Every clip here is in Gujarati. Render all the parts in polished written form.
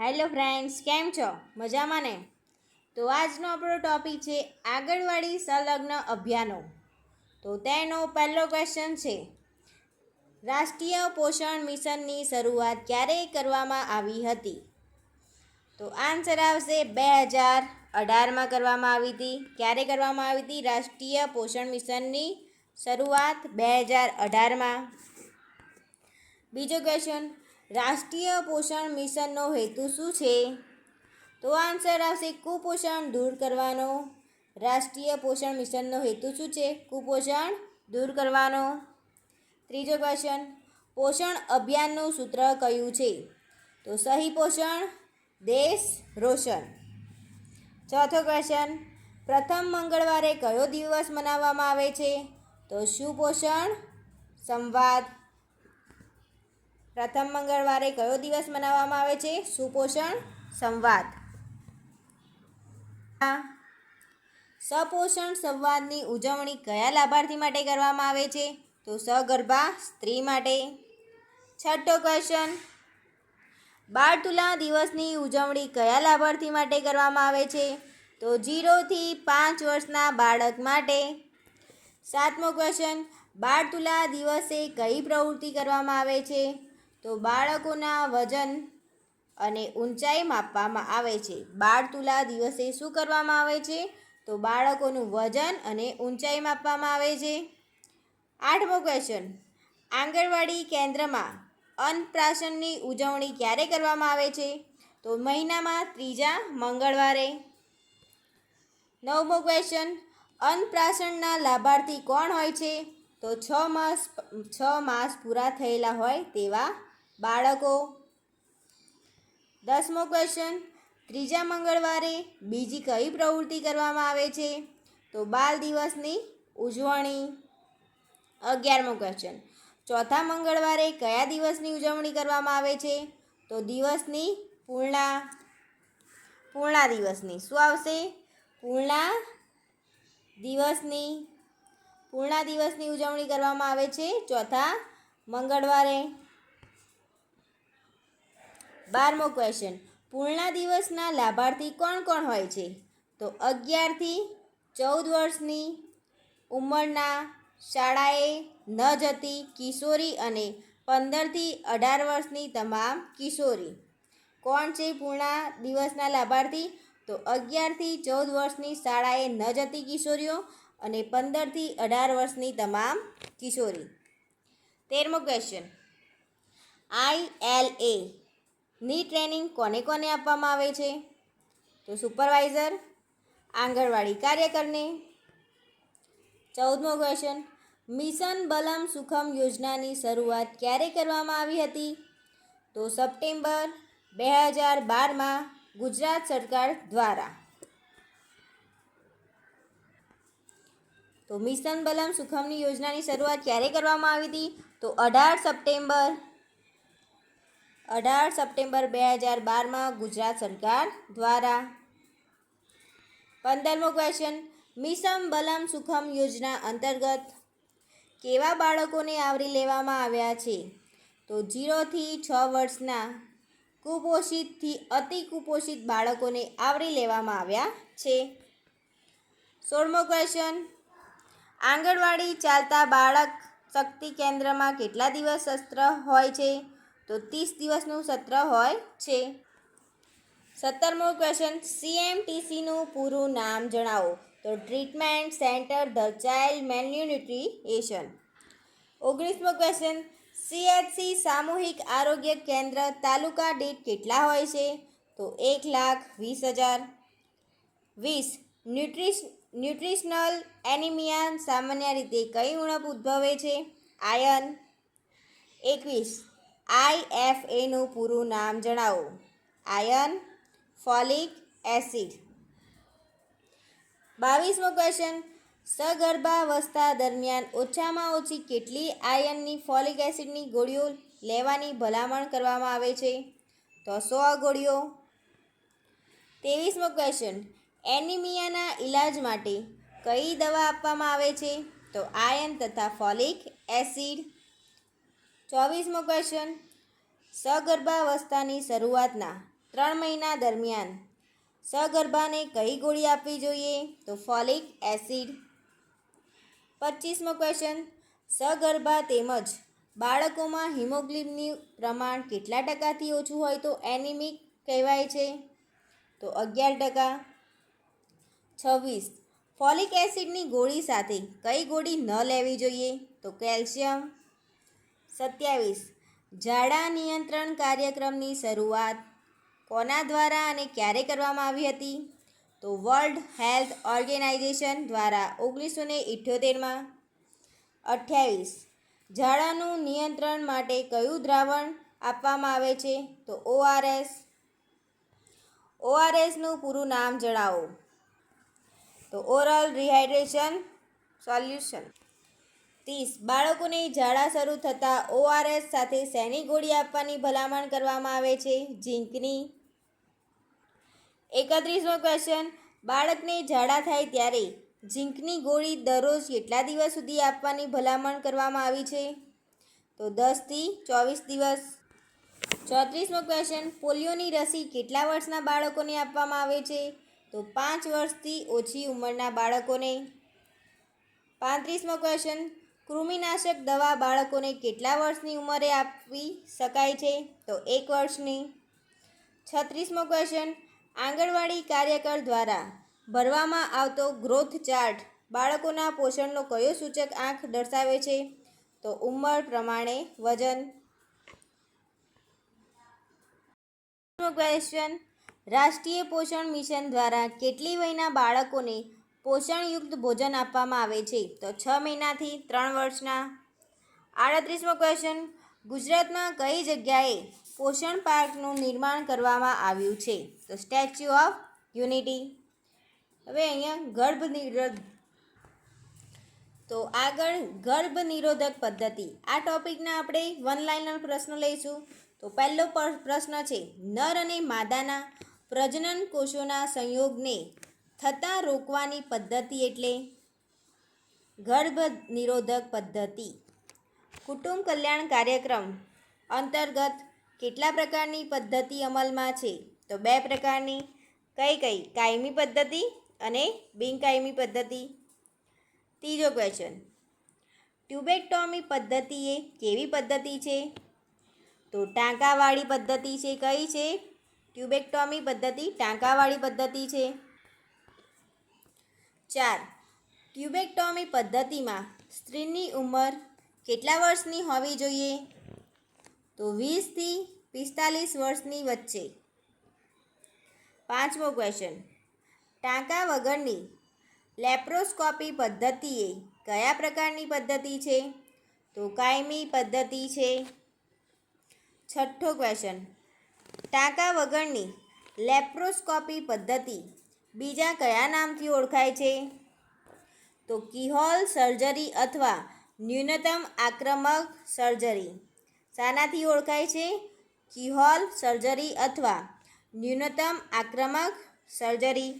હેલો ફ્રેન્ડ્સ, કેમ છો? મજામાં ને? તો આજનો આપણો ટોપિક છે આંગણવાડી સંલગ્ન અભિયાનો. તો તેનો પહેલો ક્વેશ્ચન છે, રાષ્ટ્રીય પોષણ મિશનની શરૂઆત ક્યારે કરવામાં આવી હતી? તો આન્સર આવશે 2018માં કરવામાં આવી હતી. ક્યારે કરવામાં આવી હતી રાષ્ટ્રીય પોષણ મિશનની શરૂઆત? 2018માં. બીજો ક્વેશ્ચન, રાષ્ટ્રીય પોષણ મિશનનો હેતુ શું છે? તો આન્સર આવશે કુપોષણ દૂર કરવાનો. રાષ્ટ્રીય પોષણ મિશનનો હેતુ શું છે? કુપોષણ દૂર કરવાનો. ત્રીજો ક્વેશ્ચન, પોષણ અભિયાનનું સૂત્ર કયું છે? તો સહી પોષણ દેશ રોશન. ચોથો ક્વેશ્ચન, પ્રથમ મંગળવારે કયો દિવસ મનાવવામાં આવે છે? તો સુપોષણ સંવાદ. પ્રથમ મંગળવારે કયો દિવસ મનાવવામાં આવે છે? સુપોષણ સંવાદ. સપોષણ સંવાદની ઉજવણી કયા લાભાર્થી માટે કરવામાં આવે છે? તો સગર્ભા સ્ત્રી માટે. છઠ્ઠો ક્વેશ્ચન, બાળતુલા દિવસની ઉજવણી કયા લાભાર્થી માટે કરવામાં આવે છે? તો 0 થી 5 વર્ષના બાળક માટે. સાતમો ક્વેશ્ચન, બાળતુલા દિવસે કઈ પ્રવૃત્તિ કરવામાં આવે છે? તો બાળકોના વજન અને ઊંચાઈ માપવામાં આવે છે. બાળતુલા દિવસે શું કરવામાં આવે છે? તો બાળકોનું વજન અને ઊંચાઈ માપવામાં આવે છે. આઠમો ક્વેશ્ચન, આંગણવાડી કેન્દ્રમાં અન્નપ્રાશનની ઉજવણી ક્યારે કરવામાં આવે છે? તો મહિનામાં ત્રીજા મંગળવારે. નવમો ક્વેશ્ચન, અન્નપ્રાશનના લાભાર્થી કોણ હોય છે? તો 6 માસ પૂરા થયેલા હોય તેવા બાળકો. 10મો ક્વેશ્ચન, ત્રીજા મંગળવારે બીજી કઈ પ્રવૃત્તિ કરવામાં આવે છે? તો બાલ દિવસની ઉજવણી. 11મો ક્વેશ્ચન, ચોથા મંગળવારે કયા દિવસની ઉજવણી કરવામાં આવે છે? તો દિવસની પૂર્ણા દિવસની. શું આવશે? પૂર્ણા દિવસની ઉજવણી કરવામાં આવે છે ચોથા મંગળવારે. 12મો ક્વેશ્ચન, પૂર્ણા દિવસના લાભાર્થી કોણ કોણ હોય છે? તો 11 થી 14 વર્ષની ઉંમરના શાળાએ ન જતી કિશોરી અને 15 થી 18 વર્ષની તમામ કિશોરી. કોણ છે પૂર્ણા દિવસના લાભાર્થી? તો 11 થી 14 વર્ષની શાળાએ ન જતી કિશોરીઓ અને 15 થી 18 વર્ષની તમામ કિશોરી. 13મો ક્વેશ્ચન, ILA ની ટ્રેનિંગ કોને કોને આપવામાં આવે છે? તો સુપરવાઇઝર, આંગણવાડી કાર્યકરને. 14મો ક્વેશ્ચન, મિશન બલમ સુખમ યોજનાની શરૂઆત ક્યારે કરવામાં આવી હતી? તો સપ્ટેમ્બર 2012માં ગુજરાત સરકાર દ્વારા. તો મિશન બલમ સુખમની યોજનાની શરૂઆત ક્યારે કરવામાં આવી હતી? તો 18 સપ્ટેમ્બર 2012માં ગુજરાત સરકાર દ્વારા. 15મો ક્વેશ્ચન, મિશન બલમ સુખમ યોજના અંતર્ગત કેવા બાળકોને આવરી લેવામાં આવ્યા છે? તો 0 થી 6 વર્ષના કુપોષિતથી અતિ કુપોષિત બાળકોને આવરી લેવામાં આવ્યા છે. 16મો ક્વેશ્ચન, આંગણવાડી ચાલતા બાળક શક્તિ કેન્દ્રમાં કેટલા દિવસ સત્ર હોય છે? તો 30 દિવસનું સત્ર હોય છે. 17મો ક્વેશ્ચન, CMTCનું પૂરું નામ જણાવો. તો treatment centre the child malnutrition. 19મો ક્વેશ્ચન, CHC સામૂહિક આરોગ્ય કેન્દ્ર તાલુકા દીઠ કેટલા હોય છે? તો 1,20,000. 20 ન્યુટ્રિશનલ એનિમિયા સામાન્ય રીતે કઈ ઉણપ ઉદ્ભવે છે? આયર્ન. 21 IFAનું પૂરું નામ જણાવો. Iron folic acid. 22મો ક્વેશ્ચન, સગર્ભાવસ્થા દરમિયાન ઓછામાં ઓછી કેટલી આયર્નની ફોલિક એસિડની ગોળીઓ લેવાની ભલામણ કરવામાં આવે છે? તો 100 ગોળીઓ. 23મો ક્વેશ્ચન, એનિમિયાના ઇલાજ માટે કઈ દવા આપવામાં આવે છે? તો આયર્ન તથા ફોલિક એસિડ. 24મો ક્વેશ્ચન, સગર્ભાવસ્થાની શરૂઆતના 3 મહિના દરમિયાન સગર્ભાને કઈ ગોળી આપવી જોઈએ? તો ફોલિક એસિડ. 25મો ક્વેશ્ચન, સગર્ભા તેમજ બાળકોમાં હિમોગ્લોબિનનું પ્રમાણ કેટલા ટકાથી ઓછું હોય તો એનિમિક કહેવાય છે? તો 11%. 26. ફોલિક એસિડની ગોળી સાથે કઈ ગોળી ન લેવી જોઈએ? તો કેલ્શિયમ. 27. ઝાડા નિયંત્રણ કાર્યક્રમની શરૂઆત કોના દ્વારા અને ક્યારે કરવામાં આવી હતી? તો વર્લ્ડ હેલ્થ ઓર્ગેનાઇઝેશન દ્વારા 1978માં. 28. ઝાડાનું નિયંત્રણ માટે કયું દ્રાવણ આપવામાં આવે છે? તો ORS. ORSનું પૂરું નામ જણાવો. તો ઓરલ રિહાઇડ્રેશન સોલ્યુશન. 30. બાળકોને ઝાડા શરૂ થતાં ORS સાથે શેની ગોળી આપવાની ભલામણ કરવામાં આવે છે? ઝીંકની. 31મો ક્વેશ્ચન, બાળકને ઝાડા થાય ત્યારે ઝીંકની ગોળી દરરોજ કેટલા દિવસ સુધી આપવાની ભલામણ કરવામાં આવી છે? તો 10 થી 24 દિવસ. 34મો ક્વેશ્ચન, પોલિયોની રસી કેટલા વર્ષના બાળકોને આપવામાં આવે છે? તો 5 વર્ષથી ઓછી ઉંમરના બાળકોને. 35મો ક્વેશ્ચન, કૃમિનાશક દવા બાળકોને કેટલા વર્ષની ઉંમરે આપવી શકાય છે? તો 1 વર્ષની. 36મો ક્વેશ્ચન, આંગણવાડી કાર્યકર દ્વારા ભરવામાં આવતો ગ્રોથ ચાર્ટ બાળકોના પોષણનો કયો સૂચક આંક દર્શાવે છે? તો ઉંમર પ્રમાણે વજન. ક્વેશ્ચન, રાષ્ટ્રીય પોષણ મિશન દ્વારા કેટલી વયના બાળકોને પોષણયુક્ત ભોજન આપવામાં આવે છે? તો 6 મહિનાથી 3 વર્ષના. 38મો ક્વેશ્ચન, ગુજરાતમાં કઈ જગ્યાએ પોષણ પાર્કનું નિર્માણ કરવામાં આવ્યું છે? તો સ્ટેચ્યુ ઓફ યુનિટી. હવે અહીંયા ગર્ભ નિરોધક પદ્ધતિ આ ટોપિકના આપણે વન લાઇનર પ્રશ્નો લઈશું. તો પહેલો પ્રશ્ન છે, નર અને માદાના પ્રજનન કોષોના સંયોગને થતાં રોકવાની પદ્ધતિ એટલે? ગર્ભ નિરોધક પદ્ધતિ. કુટુંબ કલ્યાણ કાર્યક્રમ અંતર્ગત કેટલા પ્રકારની પદ્ધતિ અમલમાં છે? તો 2 પ્રકારની. કઈ? કાયમી પદ્ધતિ અને બિનકાયમી પદ્ધતિ. ત્રીજો ક્વેશ્ચન, ટ્યુબેક્ટોમી પદ્ધતિ એ કેવી પદ્ધતિ છે? તો ટાંકાવાળી પદ્ધતિ છે. કઈ છે? ટ્યુબેક્ટોમી પદ્ધતિ ટાંકાવાળી પદ્ધતિ છે. 4. ટ્યુબેક્ટોમી પદ્ધતિમાં સ્ત્રીની ઉંમર કેટલા વર્ષની હોવી જોઈએ? તો 20 થી 45 વર્ષની વચ્ચે. 5મો ક્વેશ્ચન, ટાંકા વગરની લેપ્રોસ્કોપી પદ્ધતિ એ કયા પ્રકારની પદ્ધતિ છે? તો કાયમી પદ્ધતિ છે. 6થો ક્વેશ્ચન, ટાંકા વગરની લેપ્રોસ્કોપી પદ્ધતિ બીજા કયા નામથી ઓળખાય છે? તો કીહોલ સર્જરી અથવા ન્યૂનતમ આક્રમક સર્જરી. શાનાથી ઓળખાય છે? કીહોલ સર્જરી અથવા ન્યૂનતમ આક્રમક સર્જરી.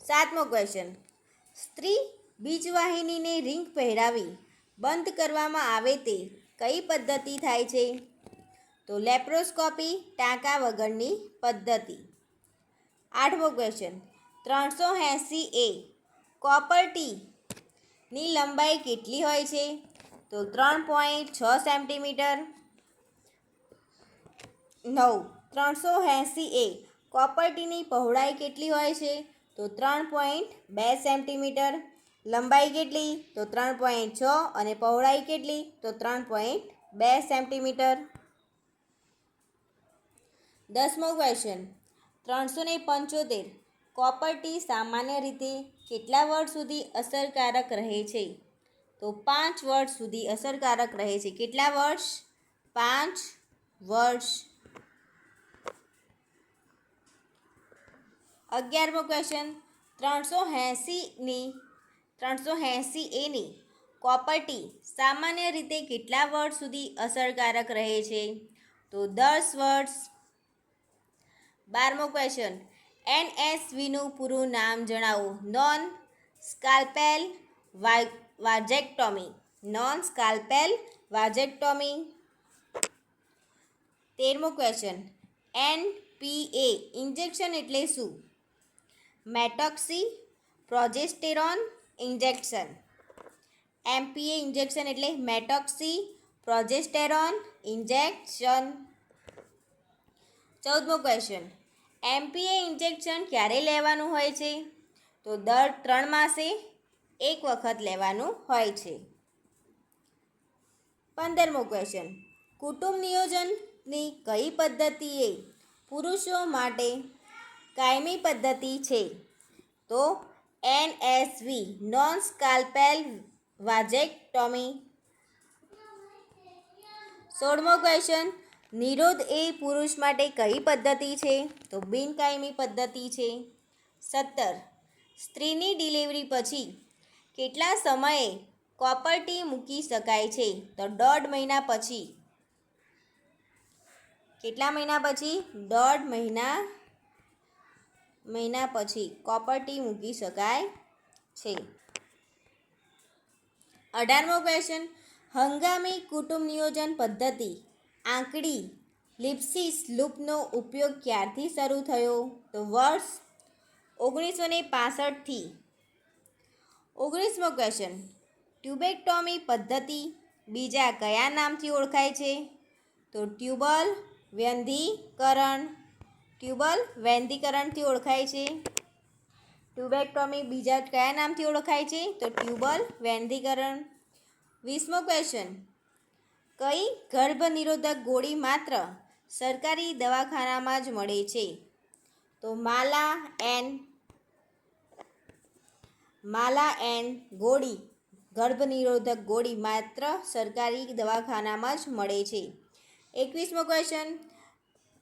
7મો ક્વેશ્ચન, સ્ત્રી બીજવાહિનીને રિંગ પહેરાવી બંધ કરવામાં આવે તે કઈ પદ્ધતિ થાય છે? તો લેપ્રોસ્કોપી ટાંકા વગરની પદ્ધતિ. 8મો ક્વેશ્ચન, 380 એ કોપર ટીની લંબાઈ કેટલી હોય છે? તો 3.6 સેન્ટીમીટર. 9. 380 એ કોપર ટીની પહોળાઈ કેટલી હોય છે? તો 3.2 સેન્ટીમીટર. લંબાઈ કેટલી? તો 3.6 અને પહોળાઈ કેટલી? તો 3.2 સેન્ટીમીટર. 10મો ક્વેશ્ચન, 375 કોપર ટી સામાન્ય રીતે કેટલા વર્ષ સુધી અસરકારક રહે છે? તો 5 વર્ષ સુધી અસરકારક રહે છે. કેટલા વર્ષ? 5 વર્ષ. 11મો ક્વેશ્ચન, 380 એની કોપર ટી સામાન્ય રીતે કેટલા વર્ષ સુધી અસરકારક રહે છે? તો 10 વર્ષ. 12મો ક્વેશ્ચન, NSVનું પૂરું નામ જણાવો. Non scalpel vasectomy. Non scalpel vasectomy. 13મો ક્વેશ્ચન, NPA ઇન્જેક્શન એટલે શું? Medroxyprogesterone injection. MPA injection એટલે મેટોક્સી પ્રોજેસ્ટેરોન ઇન્જેક્શન. 14મો ક્વેશ્ચન. MPA ઇન્જેક્શન ક્યારે લેવાનું હોય છે? તો દર 3 માસે એક વખત લેવાનું હોય છે. 15મો ક્વેશ્ચન. કુટુંબ નિયોજનની કઈ પદ્ધતિએ પુરુષો માટે કાયમી પદ્ધતિ છે? તો NSV નોન સ્કાલ્પેલ વાજેક્ટોમી. 16મો ક્વેશ્ચન. નિરોધ એ પુરુષ માટે કઈ પદ્ધતિ છે? તો બિનકાયમી પદ્ધતિ છે. 17. સ્ત્રીની ડિલિવરી પછી કેટલા સમયે કોપર ટી મૂકી શકાય છે? તો 1.5 મહિના પછી. કેટલા મહિના પછી? 1.5 મહિના પછી કોપર ટી મૂકી શકાય છે. 18મો ક્વેશ્ચન. હંગામી કુટુંબ નિયોજન પદ્ધતિ આંકડી લિપ્સિસ લૂપનો ઉપયોગ ક્યારથી શરૂ થયો? તો વર્ષ 1965 થી. 19મો ક્વેશ્ચન. ટ્યુબેક્ટોમી પદ્ધતિ બીજા કયા નામથી ઓળખાય છે? તો ટ્યુબલ વૈધીકરણ. ટ્યુબલ વૈધીકરણથી ઓળખાય છે. ટ્યુબેક્ટોમી બીજા કયા નામથી ઓળખાય છે? તો ટ્યુબલ વૈધીકરણ. 20મો ક્વેશ્ચન. કઈ ગર્ભ નિરોધક ગોળી માત્ર સરકારી દવાખાનામાં જ મળે છે? તો માલા એન ગોળી ગર્ભ નિરોધક ગોળી માત્ર સરકારી દવાખાનામાં જ મળે છે. 21મો ક્વેશ્ચન.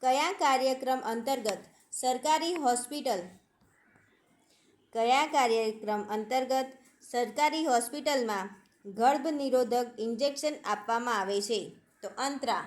કયા કાર્યક્રમ અંતર્ગત સરકારી હોસ્પિટલમાં ગર્ભ નિરોધક ઇન્જેક્શન આપવામાં આવે છે? તો અંતરા.